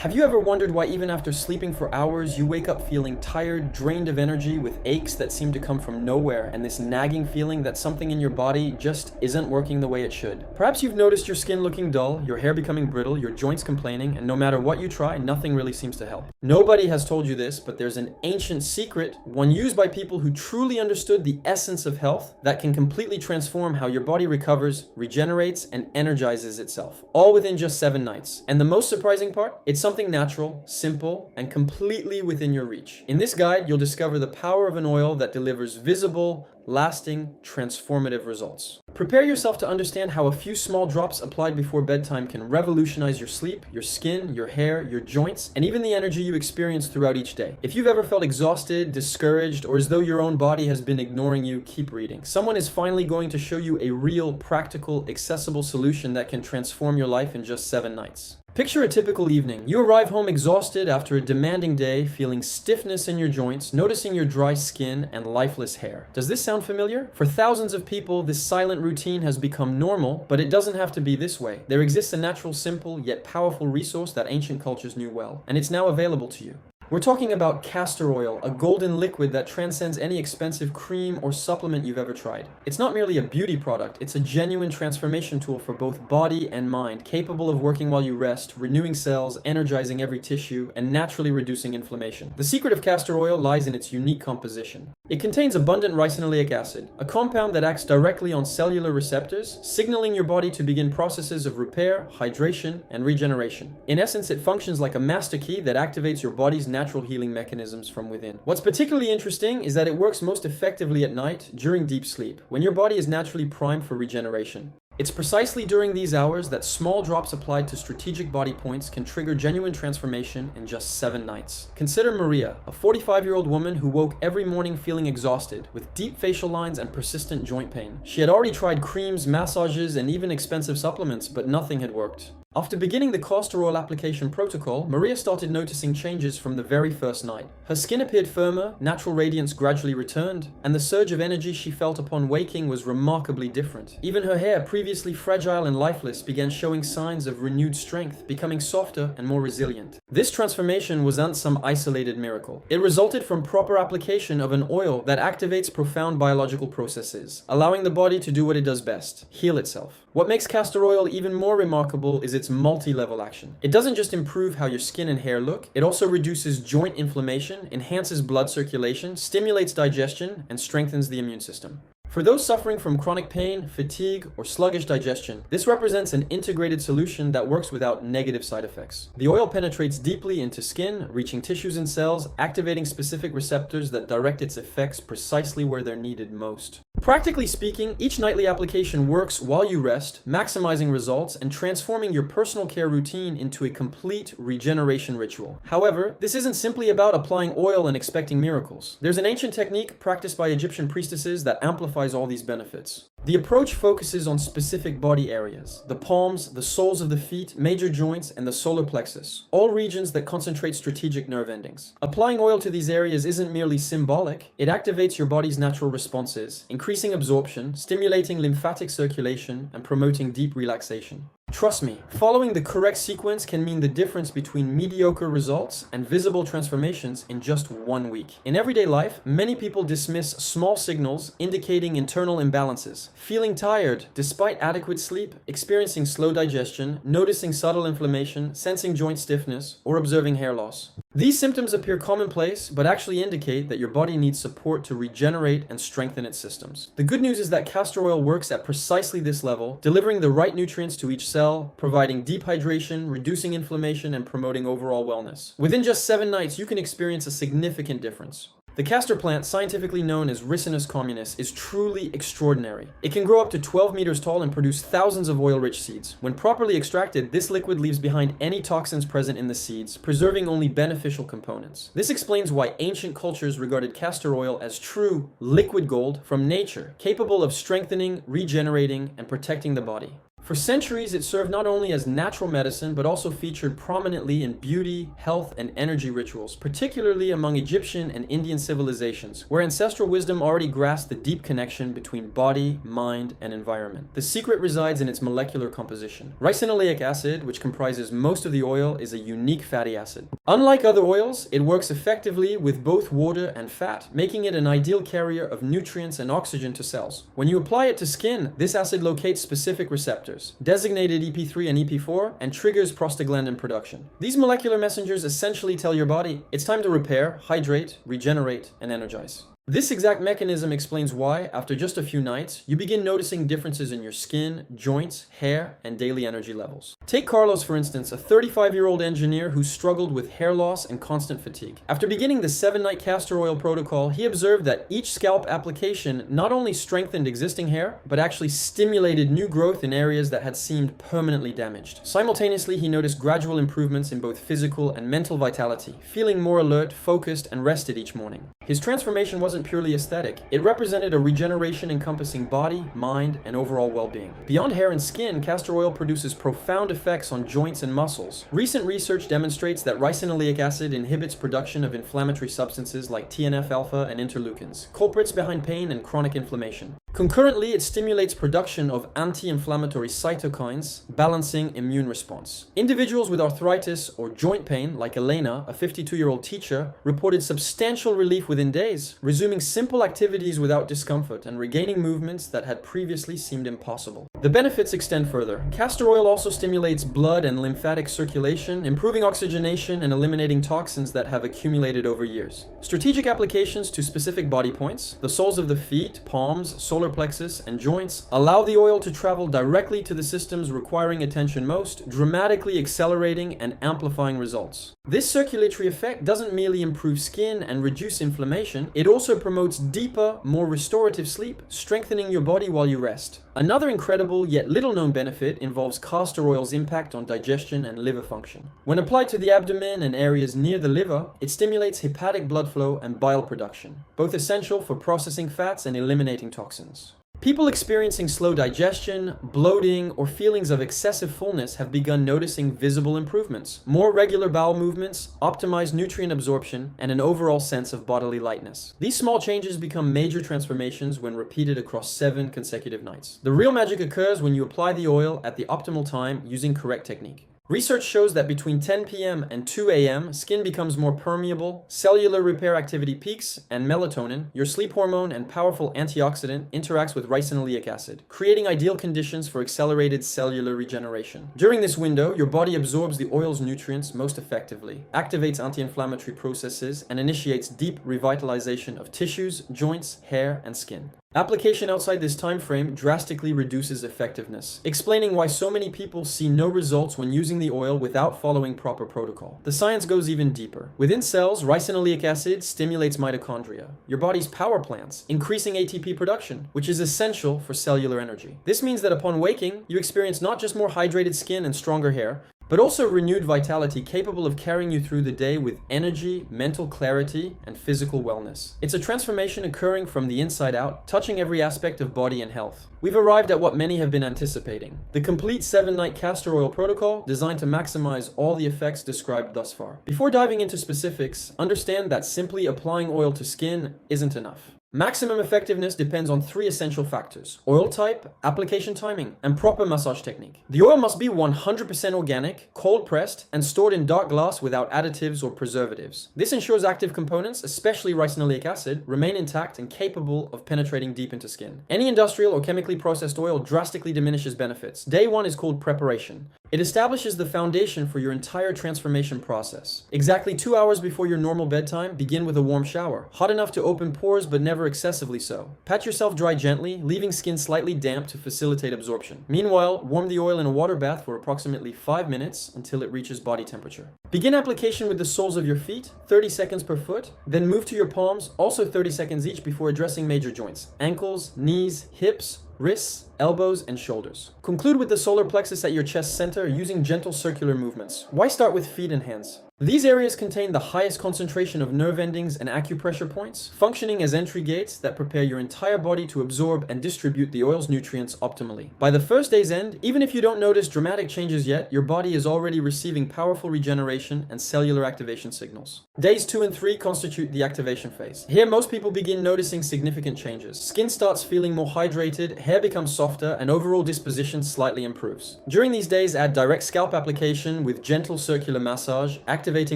Have you ever wondered why even after sleeping for hours, you wake up feeling tired, drained of energy, with aches that seem to come from nowhere, and this nagging feeling that something in your body just isn't working the way it should? Perhaps you've noticed your skin looking dull, your hair becoming brittle, your joints complaining, and no matter what you try, nothing really seems to help. Nobody has told you this, but there's an ancient secret, one used by people who truly understood the essence of health, that can completely transform how your body recovers, regenerates, and energizes itself, all within just 7 nights. And the most surprising part? It's something natural, simple, and completely within your reach. In this guide, you'll discover the power of an oil that delivers visible, lasting, transformative results. Prepare yourself to understand how a few small drops applied before bedtime can revolutionize your sleep, your skin, your hair, your joints, and even the energy you experience throughout each day. If you've ever felt exhausted, discouraged, or as though your own body has been ignoring you, keep reading. Someone is finally going to show you a real, practical, accessible solution that can transform your life in just 7 nights. Picture a typical evening. You arrive home exhausted after a demanding day, feeling stiffness in your joints, noticing your dry skin and lifeless hair. Does this sound familiar? For thousands of people, this silent routine has become normal, but it doesn't have to be this way. There exists a natural, simple, yet powerful resource that ancient cultures knew well, and it's now available to you. We're talking about castor oil, a golden liquid that transcends any expensive cream or supplement you've ever tried. It's not merely a beauty product, it's a genuine transformation tool for both body and mind, capable of working while you rest, renewing cells, energizing every tissue, and naturally reducing inflammation. The secret of castor oil lies in its unique composition. It contains abundant ricinoleic acid, a compound that acts directly on cellular receptors, signaling your body to begin processes of repair, hydration, and regeneration. In essence, it functions like a master key that activates your body's natural healing mechanisms from within. What's particularly interesting is that it works most effectively at night during deep sleep, when your body is naturally primed for regeneration. It's precisely during these hours that small drops applied to strategic body points can trigger genuine transformation in just 7 nights. Consider Maria, a 45-year-old woman who woke every morning feeling exhausted, with deep facial lines and persistent joint pain. She had already tried creams, massages, and even expensive supplements, but nothing had worked. After beginning the castor oil application protocol, Maria started noticing changes from the very first night. Her skin appeared firmer, natural radiance gradually returned, and the surge of energy she felt upon waking was remarkably different. Even her hair, previously fragile and lifeless, began showing signs of renewed strength, becoming softer and more resilient. This transformation wasn't some isolated miracle. It resulted from proper application of an oil that activates profound biological processes, allowing the body to do what it does best: heal itself. What makes castor oil even more remarkable is its multi-level action. It doesn't just improve how your skin and hair look, it also reduces joint inflammation, enhances blood circulation, stimulates digestion, and strengthens the immune system. For those suffering from chronic pain, fatigue, or sluggish digestion, this represents an integrated solution that works without negative side effects. The oil penetrates deeply into skin, reaching tissues and cells, activating specific receptors that direct its effects precisely where they're needed most. Practically speaking, each nightly application works while you rest, maximizing results and transforming your personal care routine into a complete regeneration ritual. However, this isn't simply about applying oil and expecting miracles. There's an ancient technique practiced by Egyptian priestesses that amplifies all these benefits. The approach focuses on specific body areas: the palms, the soles of the feet, major joints, and the solar plexus, all regions that concentrate strategic nerve endings. Applying oil to these areas isn't merely symbolic, it activates your body's natural responses, increasing absorption, stimulating lymphatic circulation, and promoting deep relaxation. Trust me, following the correct sequence can mean the difference between mediocre results and visible transformations in just 1 week. In everyday life, many people dismiss small signals indicating internal imbalances. Feeling tired despite adequate sleep, experiencing slow digestion, noticing subtle inflammation, sensing joint stiffness, or observing hair loss. These symptoms appear commonplace, but actually indicate that your body needs support to regenerate and strengthen its systems. The good news is that castor oil works at precisely this level, delivering the right nutrients to each cell, providing deep hydration, reducing inflammation, and promoting overall wellness. Within just 7 nights, you can experience a significant difference. The castor plant, scientifically known as Ricinus communis, is truly extraordinary. It can grow up to 12 meters tall and produce thousands of oil-rich seeds. When properly extracted, this liquid leaves behind any toxins present in the seeds, preserving only beneficial components. This explains why ancient cultures regarded castor oil as true liquid gold from nature, capable of strengthening, regenerating, and protecting the body. For centuries, it served not only as natural medicine, but also featured prominently in beauty, health, and energy rituals, particularly among Egyptian and Indian civilizations, where ancestral wisdom already grasped the deep connection between body, mind, and environment. The secret resides in its molecular composition. Ricinoleic acid, which comprises most of the oil, is a unique fatty acid. Unlike other oils, it works effectively with both water and fat, making it an ideal carrier of nutrients and oxygen to cells. When you apply it to skin, this acid locates specific receptors, designated EP3 and EP4, and triggers prostaglandin production. These molecular messengers essentially tell your body it's time to repair, hydrate, regenerate, and energize. This exact mechanism explains why, after just a few nights, you begin noticing differences in your skin, joints, hair, and daily energy levels. Take Carlos, for instance, a 35-year-old engineer who struggled with hair loss and constant fatigue. After beginning the 7-night castor oil protocol, he observed that each scalp application not only strengthened existing hair, but actually stimulated new growth in areas that had seemed permanently damaged. Simultaneously, he noticed gradual improvements in both physical and mental vitality, feeling more alert, focused, and rested each morning. His transformation wasn't purely aesthetic. It represented a regeneration encompassing body, mind, and overall well-being. Beyond hair and skin, castor oil produces profound effects on joints and muscles. Recent research demonstrates that ricinoleic acid inhibits production of inflammatory substances like TNF-alpha and interleukins, culprits behind pain and chronic inflammation. Concurrently, it stimulates production of anti-inflammatory cytokines, balancing immune response. Individuals with arthritis or joint pain, like Elena, a 52-year-old teacher, reported substantial relief within days, resuming simple activities without discomfort and regaining movements that had previously seemed impossible. The benefits extend further. Castor oil also stimulates blood and lymphatic circulation, improving oxygenation and eliminating toxins that have accumulated over years. Strategic applications to specific body points, the soles of the feet, palms, solar plexus, and joints, allow the oil to travel directly to the systems requiring attention most, dramatically accelerating and amplifying results. This circulatory effect doesn't merely improve skin and reduce inflammation, it also promotes deeper, more restorative sleep, strengthening your body while you rest. Another incredible yet little known benefit involves castor oil's impact on digestion and liver function. When applied to the abdomen and areas near the liver, it stimulates hepatic blood flow and bile production, both essential for processing fats and eliminating toxins. People experiencing slow digestion, bloating, or feelings of excessive fullness have begun noticing visible improvements, more regular bowel movements, optimized nutrient absorption, and an overall sense of bodily lightness. These small changes become major transformations when repeated across 7 consecutive nights. The real magic occurs when you apply the oil at the optimal time using correct technique. Research shows that between 10 p.m. and 2 a.m., skin becomes more permeable, cellular repair activity peaks, and melatonin, your sleep hormone and powerful antioxidant, interacts with ricinoleic acid, creating ideal conditions for accelerated cellular regeneration. During this window, your body absorbs the oil's nutrients most effectively, activates anti-inflammatory processes, and initiates deep revitalization of tissues, joints, hair, and skin. Application outside this time frame drastically reduces effectiveness, explaining why so many people see no results when using the oil without following proper protocol. The science goes even deeper. Within cells, ricinoleic acid stimulates mitochondria, your body's power plants, increasing ATP production, which is essential for cellular energy. This means that upon waking, you experience not just more hydrated skin and stronger hair, but also renewed vitality capable of carrying you through the day with energy, mental clarity, and physical wellness. It's a transformation occurring from the inside out, touching every aspect of body and health. We've arrived at what many have been anticipating: the complete 7-night castor oil protocol designed to maximize all the effects described thus far. Before diving into specifics, understand that simply applying oil to skin isn't enough. Maximum effectiveness depends on 3 essential factors: oil type, application timing, and proper massage technique. The oil must be 100% organic, cold pressed, and stored in dark glass without additives or preservatives. This ensures active components, especially ricinoleic acid, remain intact and capable of penetrating deep into skin. Any industrial or chemically processed oil drastically diminishes benefits. Day 1 is called preparation. It establishes the foundation for your entire transformation process. Exactly 2 hours before your normal bedtime, begin with a warm shower, hot enough to open pores but never excessively so. Pat yourself dry gently, leaving skin slightly damp to facilitate absorption. Meanwhile, warm the oil in a water bath for approximately 5 minutes until it reaches body temperature. Begin application with the soles of your feet, 30 seconds per foot, then move to your palms, also 30 seconds each before addressing major joints: ankles, knees, hips, wrists, elbows, and shoulders. Conclude with the solar plexus at your chest center using gentle circular movements. Why start with feet and hands? These areas contain the highest concentration of nerve endings and acupressure points, functioning as entry gates that prepare your entire body to absorb and distribute the oil's nutrients optimally. By the first day's end, even if you don't notice dramatic changes yet, your body is already receiving powerful regeneration and cellular activation signals. Days 2 and 3 constitute the activation phase. Here, most people begin noticing significant changes. Skin starts feeling more hydrated, hair becomes softer, and overall disposition slightly improves. During these days, add direct scalp application with gentle circular massage, activating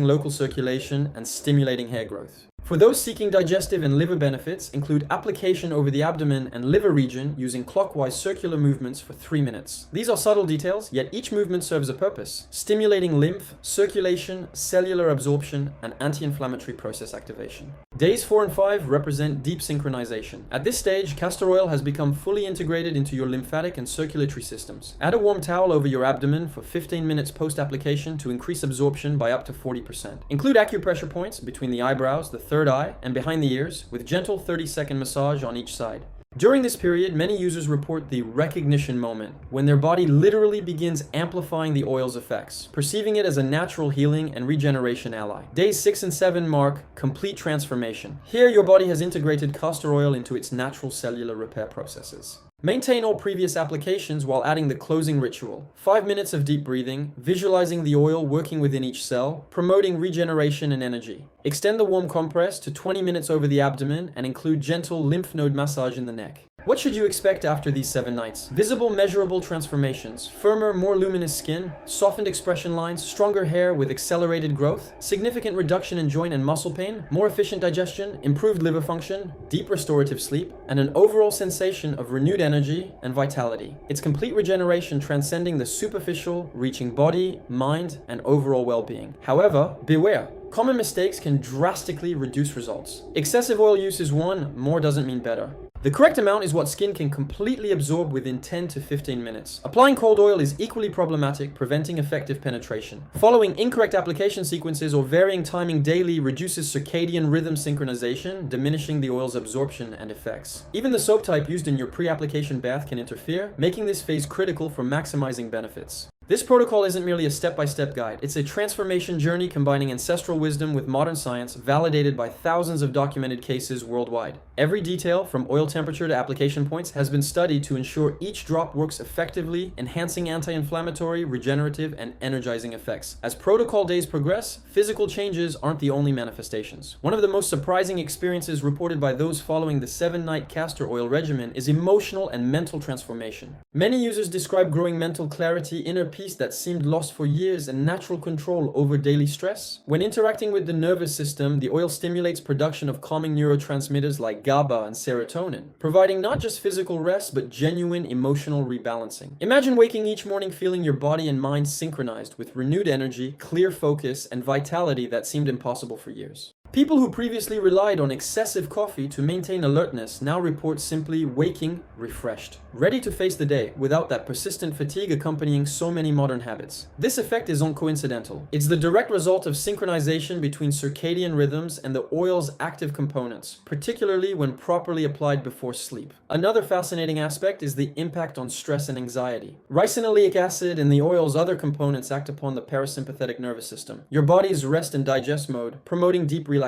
local circulation and stimulating hair growth. For those seeking digestive and liver benefits, include application over the abdomen and liver region using clockwise circular movements for 3 minutes. These are subtle details, yet each movement serves a purpose, stimulating lymph, circulation, cellular absorption, and anti-inflammatory process activation. Days 4 and 5 represent deep synchronization. At this stage, castor oil has become fully integrated into your lymphatic and circulatory systems. Add a warm towel over your abdomen for 15 minutes post-application to increase absorption by up to 40%. Include acupressure points between the eyebrows, the third eye, and behind the ears, with gentle 30-second massage on each side. During this period, many users report the recognition moment, when their body literally begins amplifying the oil's effects, perceiving it as a natural healing and regeneration ally. Days 6 and 7 mark complete transformation. Here, your body has integrated castor oil into its natural cellular repair processes. Maintain all previous applications while adding the closing ritual. 5 minutes of deep breathing, visualizing the oil working within each cell, promoting regeneration and energy. Extend the warm compress to 20 minutes over the abdomen and include gentle lymph node massage in the neck. What should you expect after these 7 nights? Visible, measurable transformations. Firmer, more luminous skin, softened expression lines, stronger hair with accelerated growth, significant reduction in joint and muscle pain, more efficient digestion, improved liver function, deep restorative sleep, and an overall sensation of renewed energy and vitality. It's complete regeneration transcending the superficial, reaching body, mind, and overall well-being. However, beware. Common mistakes can drastically reduce results. Excessive oil use is one, more doesn't mean better. The correct amount is what skin can completely absorb within 10 to 15 minutes. Applying cold oil is equally problematic, preventing effective penetration. Following incorrect application sequences or varying timing daily reduces circadian rhythm synchronization, diminishing the oil's absorption and effects. Even the soap type used in your pre-application bath can interfere, making this phase critical for maximizing benefits. This protocol isn't merely a step-by-step guide. It's a transformation journey combining ancestral wisdom with modern science, validated by thousands of documented cases worldwide. Every detail, from oil temperature to application points, has been studied to ensure each drop works effectively, enhancing anti-inflammatory, regenerative, and energizing effects. As protocol days progress, physical changes aren't the only manifestations. One of the most surprising experiences reported by those following the 7-night castor oil regimen is emotional and mental transformation. Many users describe growing mental clarity, inner peace that seemed lost for years, and natural control over daily stress. When interacting with the nervous system, the oil stimulates production of calming neurotransmitters like GABA and serotonin, providing not just physical rest, but genuine emotional rebalancing. Imagine waking each morning feeling your body and mind synchronized with renewed energy, clear focus, and vitality that seemed impossible for years. People who previously relied on excessive coffee to maintain alertness now report simply waking refreshed, ready to face the day without that persistent fatigue accompanying so many modern habits. This effect isn't coincidental. It's the direct result of synchronization between circadian rhythms and the oil's active components, particularly when properly applied before sleep. Another fascinating aspect is the impact on stress and anxiety. Ricinoleic acid and the oil's other components act upon the parasympathetic nervous system, your body's rest and digest mode, promoting deep relaxation.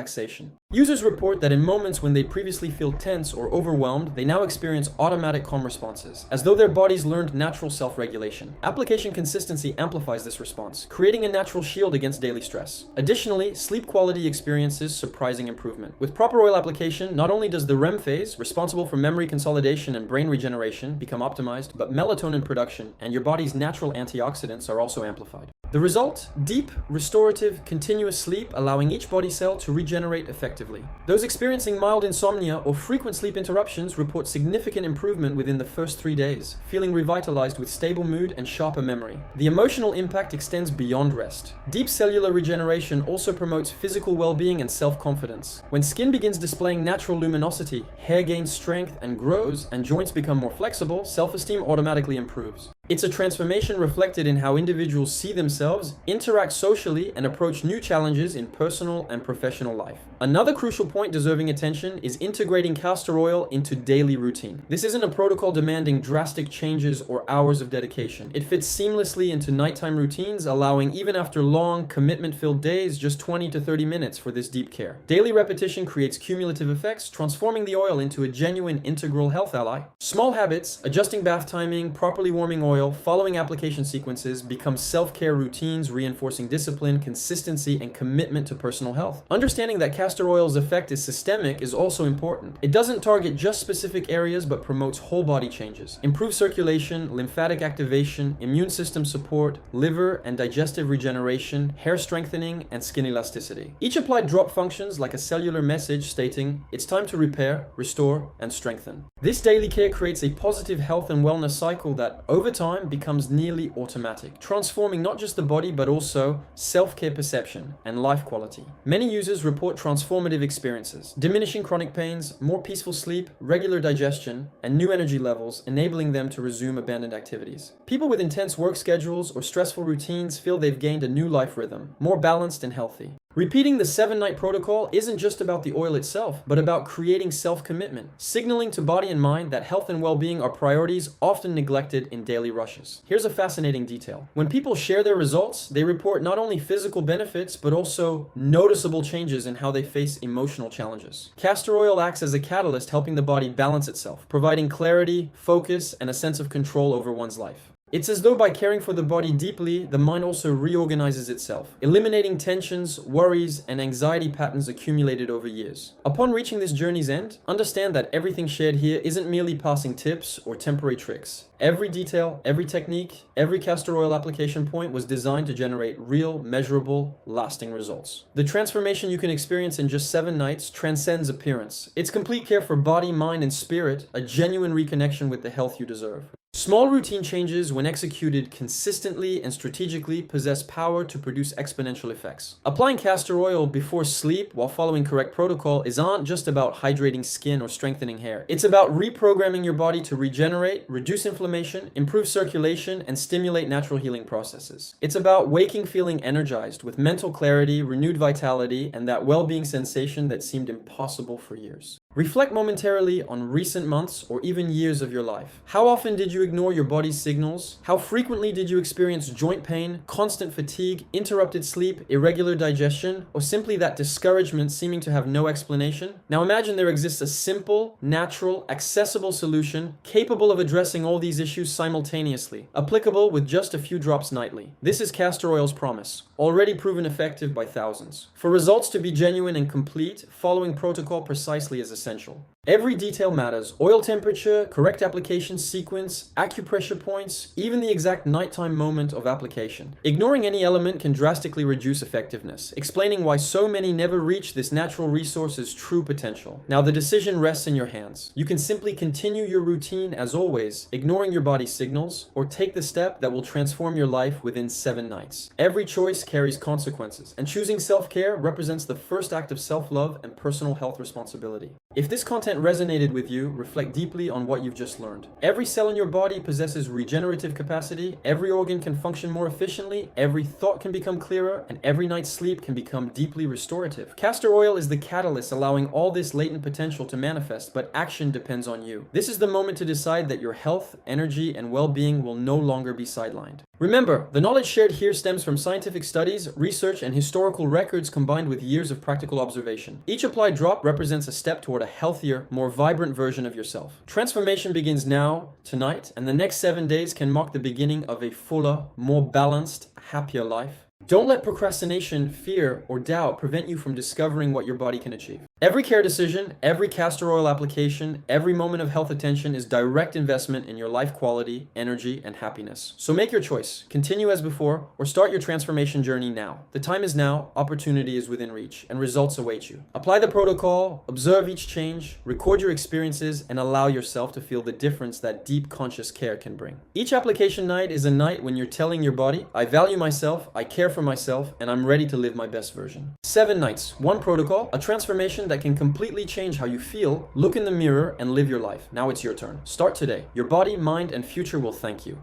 Users report that in moments when they previously feel tense or overwhelmed, they now experience automatic calm responses, as though their bodies learned natural self-regulation. Application consistency amplifies this response, creating a natural shield against daily stress. Additionally, sleep quality experiences surprising improvement. With proper oil application, not only does the REM phase, responsible for memory consolidation and brain regeneration, become optimized, but melatonin production and your body's natural antioxidants are also amplified. The result? Deep, restorative, continuous sleep, allowing each body cell to regenerate effectively. Those experiencing mild insomnia or frequent sleep interruptions report significant improvement within the first 3 days, feeling revitalized with stable mood and sharper memory. The emotional impact extends beyond rest. Deep cellular regeneration also promotes physical well-being and self-confidence. When skin begins displaying natural luminosity, hair gains strength and grows, and joints become more flexible, self-esteem automatically improves. It's a transformation reflected in how individuals see themselves, interact socially, and approach new challenges in personal and professional life. Another crucial point deserving attention is integrating castor oil into daily routine. This isn't a protocol demanding drastic changes or hours of dedication. It fits seamlessly into nighttime routines, allowing, even after long, commitment-filled days, just 20 to 30 minutes for this deep care. Daily repetition creates cumulative effects, transforming the oil into a genuine integral health ally. Small habits, adjusting bath timing, properly warming oil, following application sequences, become self-care routines, reinforcing discipline, consistency, and commitment to personal health. Understanding that castor oil's effect is systemic is also important. It doesn't target just specific areas, but promotes whole body changes. Improved circulation, lymphatic activation, immune system support, liver and digestive regeneration, hair strengthening, and skin elasticity. Each applied drop functions like a cellular message stating, "It's time to repair, restore, and strengthen." This daily care creates a positive health and wellness cycle that, over time, becomes nearly automatic, transforming not just the body but also self-care perception and life quality. Many users report transformative experiences, diminishing chronic pains, more peaceful sleep, regular digestion, and new energy levels, enabling them to resume abandoned activities. People with intense work schedules or stressful routines feel they've gained a new life rhythm, more balanced and healthy. Repeating the 7-night protocol isn't just about the oil itself, but about creating self-commitment, signaling to body and mind that health and well-being are priorities often neglected in daily rushes. Here's a fascinating detail. When people share their results, they report not only physical benefits, but also noticeable changes in how they face emotional challenges. Castor oil acts as a catalyst, helping the body balance itself, providing clarity, focus, and a sense of control over one's life. It's as though by caring for the body deeply, the mind also reorganizes itself, eliminating tensions, worries, and anxiety patterns accumulated over years. Upon reaching this journey's end, understand that everything shared here isn't merely passing tips or temporary tricks. Every detail, every technique, every castor oil application point was designed to generate real, measurable, lasting results. The transformation you can experience in just 7 nights transcends appearance. It's complete care for body, mind, and spirit, a genuine reconnection with the health you deserve. Small routine changes, when executed consistently and strategically, possess power to produce exponential effects. Applying castor oil before sleep while following correct protocol isn't just about hydrating skin or strengthening hair. It's about reprogramming your body to regenerate, reduce inflammation, improve circulation, and stimulate natural healing processes. It's about waking feeling energized with mental clarity, renewed vitality, and that well-being sensation that seemed impossible for years. Reflect momentarily on recent months or even years of your life. How often did you ignore your body's signals? How frequently did you experience joint pain, constant fatigue, interrupted sleep, irregular digestion, or simply that discouragement seeming to have no explanation? Now imagine there exists a simple, natural, accessible solution capable of addressing all these issues simultaneously, applicable with just a few drops nightly. This is castor oil's promise, already proven effective by thousands. For results to be genuine and complete, following protocol precisely is essential. Every detail matters. Oil temperature, correct application sequence, acupressure points, even the exact nighttime moment of application. Ignoring any element can drastically reduce effectiveness, explaining why so many never reach this natural resource's true potential. Now the decision rests in your hands. You can simply continue your routine as always, ignoring your body's signals, or take the step that will transform your life within 7 nights. Every choice carries consequences, and choosing self-care represents the first act of self-love and personal health responsibility. If this content resonated with you, reflect deeply on what you've just learned. Every cell in your body possesses regenerative capacity, every organ can function more efficiently, every thought can become clearer, and every night's sleep can become deeply restorative. Castor oil is the catalyst allowing all this latent potential to manifest, but action depends on you. This is the moment to decide that your health, energy, and well-being will no longer be sidelined. Remember, the knowledge shared here stems from scientific studies, research, and historical records combined with years of practical observation. Each applied drop represents a step toward a healthier, more vibrant version of yourself. Transformation begins now, tonight, and the next 7 days can mark the beginning of a fuller, more balanced, happier life. Don't let procrastination, fear, or doubt prevent you from discovering what your body can achieve. Every care decision, every castor oil application, every moment of health attention is direct investment in your life quality, energy, and happiness. So make your choice. Continue as before, or start your transformation journey now. The time is now, opportunity is within reach, and results await you. Apply the protocol, observe each change, record your experiences, and allow yourself to feel the difference that deep conscious care can bring. Each application night is a night when you're telling your body, I value myself, I care for myself, and I'm ready to live my best version. 7 nights, 1 protocol, a transformation that can completely change how you feel, look in the mirror, and live your life. Now it's your turn. Start today. Your body, mind, and future will thank you.